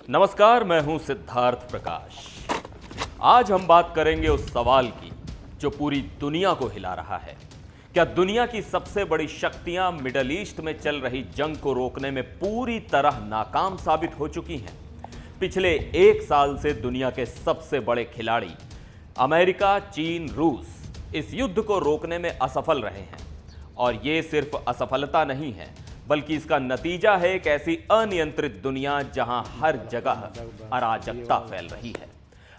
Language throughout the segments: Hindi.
नमस्कार, मैं हूं सिद्धार्थ प्रकाश। आज हम बात करेंगे उस सवाल की जो पूरी दुनिया को हिला रहा है। क्या दुनिया की सबसे बड़ी शक्तियां मिडल ईस्ट में चल रही जंग को रोकने में पूरी तरह नाकाम साबित हो चुकी हैं? पिछले एक साल से दुनिया के सबसे बड़े खिलाड़ी अमेरिका, चीन, रूस इस युद्ध को रोकने में असफल रहे हैं। और ये सिर्फ असफलता नहीं है, बल्कि इसका नतीजा है एक ऐसी अनियंत्रित दुनिया जहां हर जगह अराजकता फैल रही है।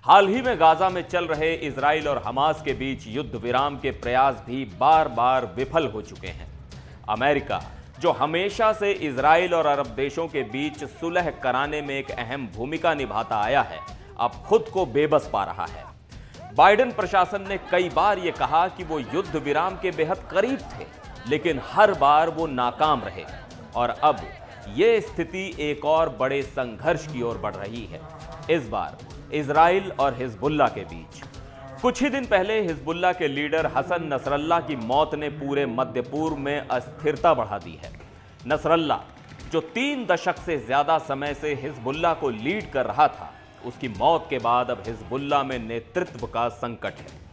हाल ही में गाजा में चल रहे इजराइल और हमास के बीच युद्ध विराम के प्रयास भी बार बार विफल हो चुके हैं। अमेरिका, जो हमेशा से इजराइल और अरब देशों के बीच सुलह कराने में एक अहम भूमिका निभाता आया है, अब खुद को बेबस पा रहा है। बाइडेन प्रशासन ने कई बार यह कहा कि वो युद्ध विराम के बेहद करीब थे, लेकिन हर बार वो नाकाम रहे और अब ये स्थिति एक और बड़े संघर्ष की ओर बढ़ रही है, इस बार इजराइल और हिजबुल्लाह के बीच। कुछ ही दिन पहले हिजबुल्लाह के लीडर हसन नसरल्लाह की मौत ने पूरे मध्य पूर्व में अस्थिरता बढ़ा दी है। नसरल्लाह, जो 3 दशक से ज्यादा समय से हिजबुल्लाह को लीड कर रहा था, उसकी मौत के बाद अब हिजबुल्लाह में नेतृत्व का संकट है।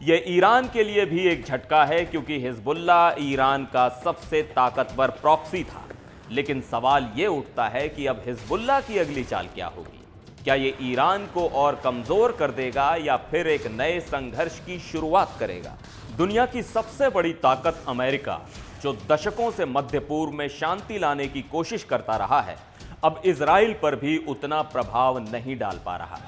यह ईरान के लिए भी एक झटका है, क्योंकि हिजबुल्लाह ईरान का सबसे ताकतवर प्रॉक्सी था। लेकिन सवाल यह उठता है कि अब हिजबुल्लाह की अगली चाल क्या होगी? क्या यह ईरान को और कमजोर कर देगा या फिर एक नए संघर्ष की शुरुआत करेगा? दुनिया की सबसे बड़ी ताकत अमेरिका, जो दशकों से मध्य पूर्व में शांति लाने की कोशिश करता रहा है, अब इजराइल पर भी उतना प्रभाव नहीं डाल पा रहा।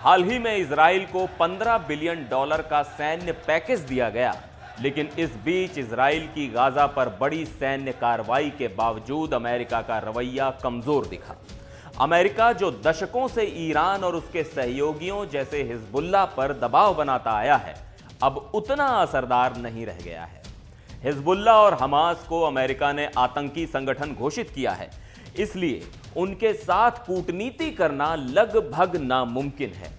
हाल ही में इजराइल को $15 बिलियन का सैन्य पैकेज दिया गया, लेकिन इस बीच इजराइल की गाजा पर बड़ी सैन्य कार्रवाई के बावजूद अमेरिका का रवैया कमजोर दिखा। अमेरिका, जो दशकों से ईरान और उसके सहयोगियों जैसे हिजबुल्लाह पर दबाव बनाता आया है, अब उतना असरदार नहीं रह गया है। हिजबुल्लाह और हमास को अमेरिका ने आतंकी संगठन घोषित किया है, इसलिए उनके साथ कूटनीति करना लगभग नामुमकिन है।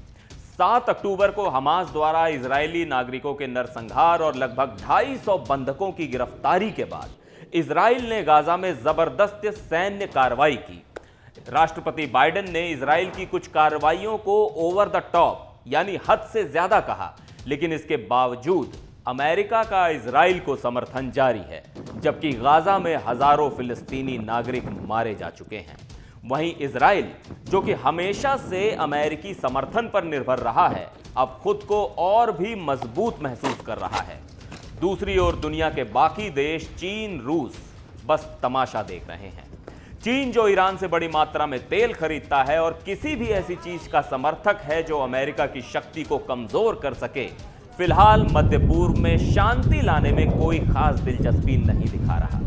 7 अक्टूबर को हमास द्वारा इजरायली नागरिकों के नरसंहार और लगभग 250 बंधकों की गिरफ्तारी के बाद इजराइल ने गाजा में जबरदस्त सैन्य कार्रवाई की। राष्ट्रपति बाइडेन ने इजराइल की कुछ कार्रवाइयों को ओवर द टॉप यानी हद से ज्यादा कहा, लेकिन इसके बावजूद अमेरिका का इजराइल को समर्थन जारी है, जबकि गाजा में हजारों फिलिस्तीनी नागरिक मारे जा चुके हैं। वहीं इजराइल, जो कि हमेशा से अमेरिकी समर्थन पर निर्भर रहा है, अब खुद को और भी मजबूत महसूस कर रहा है। दूसरी ओर दुनिया के बाकी देश चीन, रूस बस तमाशा देख रहे हैं। चीन, जो ईरान से बड़ी मात्रा में तेल खरीदता है और किसी भी ऐसी चीज का समर्थक है जो अमेरिका की शक्ति को कमजोर कर सके, फिलहाल मध्य पूर्व में शांति लाने में कोई खास दिलचस्पी नहीं दिखा रहा।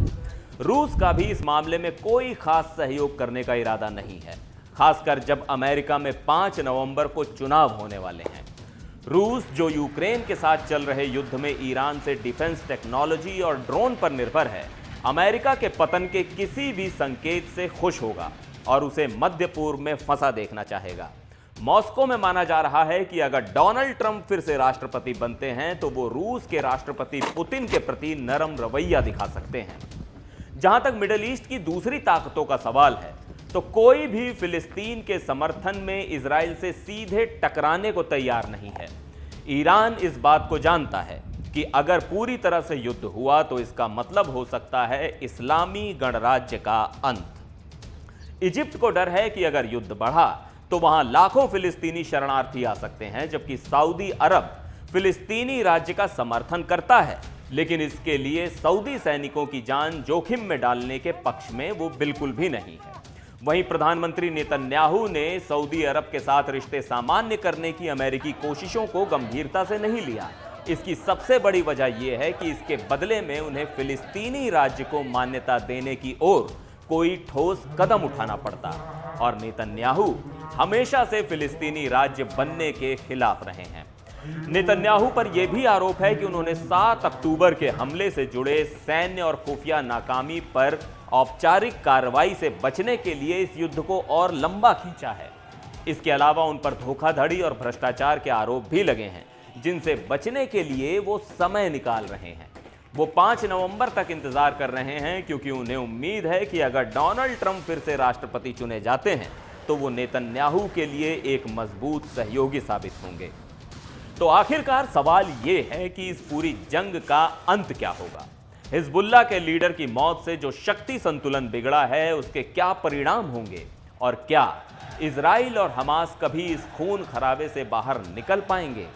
रूस का भी इस मामले में कोई खास सहयोग करने का इरादा नहीं है, खासकर जब अमेरिका में 5 नवंबर को चुनाव होने वाले हैं। रूस, जो यूक्रेन के साथ चल रहे युद्ध में ईरान से डिफेंस टेक्नोलॉजी और ड्रोन पर निर्भर है, अमेरिका के पतन के किसी भी संकेत से खुश होगा और उसे मध्य पूर्व में फंसा देखना चाहेगा। मॉस्को में माना जा रहा है कि अगर डोनाल्ड ट्रंप फिर से राष्ट्रपति बनते हैं तो वो रूस के राष्ट्रपति पुतिन के प्रति नरम रवैया दिखा सकते हैं। जहां तक मिडिल ईस्ट की दूसरी ताकतों का सवाल है, तो कोई भी फिलिस्तीन के समर्थन में इजराइल से सीधे टकराने को तैयार नहीं है। ईरान इस बात को जानता है कि अगर पूरी तरह से युद्ध हुआ तो इसका मतलब हो सकता है इस्लामी गणराज्य का अंत। इजिप्ट को डर है कि अगर युद्ध बढ़ा तो वहां लाखों फिलिस्तीनी शरणार्थी आ सकते हैं, जबकि सऊदी अरब फिलिस्तीनी राज्य का समर्थन करता है, लेकिन इसके लिए सऊदी सैनिकों की जान जोखिम में डालने के पक्ष में वो बिल्कुल भी नहीं है। वहीं प्रधानमंत्री नेतन्याहू ने सऊदी अरब के साथ रिश्ते सामान्य करने की अमेरिकी कोशिशों को गंभीरता से नहीं लिया। इसकी सबसे बड़ी वजह यह है कि इसके बदले में उन्हें फिलिस्तीनी राज्य को मान्यता देने की ओर कोई ठोस कदम उठाना पड़ता, और नेतन्याहू हमेशा से फिलिस्तीनी राज्य बनने के खिलाफ रहे हैं। नेतन्याहू पर यह भी आरोप है कि उन्होंने 7 अक्टूबर के हमले से जुड़े सैन्य और खुफिया नाकामी पर औपचारिक कार्रवाई से बचने के लिए इस युद्ध को और लंबा खींचा है। इसके अलावा उन पर धोखाधड़ी और भ्रष्टाचार के आरोप भी लगे हैं, जिनसे बचने के लिए वो समय निकाल रहे हैं। वो 5 नवंबर तक इंतजार कर रहे हैं, क्योंकि उन्हें उम्मीद है कि अगर डोनाल्ड ट्रंप फिर से राष्ट्रपति चुने जाते हैं तो वो नेतन्याहू के लिए एक मजबूत सहयोगी साबित होंगे। तो आखिरकार सवाल ये है कि इस पूरी जंग का अंत क्या होगा? हिजबुल्लाह के लीडर की मौत से जो शक्ति संतुलन बिगड़ा है उसके क्या परिणाम होंगे, और क्या इजराइल और हमास कभी इस खून खराबे से बाहर निकल पाएंगे?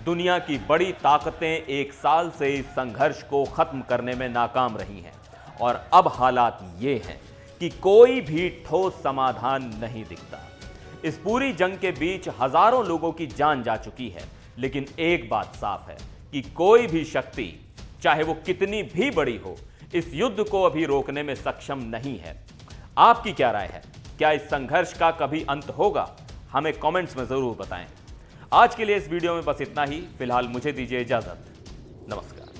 दुनिया की बड़ी ताकतें एक साल से इस संघर्ष को खत्म करने में नाकाम रही हैं और अब हालात ये हैं कि कोई भी ठोस समाधान नहीं दिखता। इस पूरी जंग के बीच हजारों लोगों की जान जा चुकी है, लेकिन एक बात साफ है कि कोई भी शक्ति, चाहे वो कितनी भी बड़ी हो, इस युद्ध को अभी रोकने में सक्षम नहीं है। आपकी क्या राय है? क्या इस संघर्ष का कभी अंत होगा? हमें कमेंट्स में जरूर बताएं। आज के लिए इस वीडियो में बस इतना ही। फिलहाल मुझे दीजिए इजाजत। नमस्कार।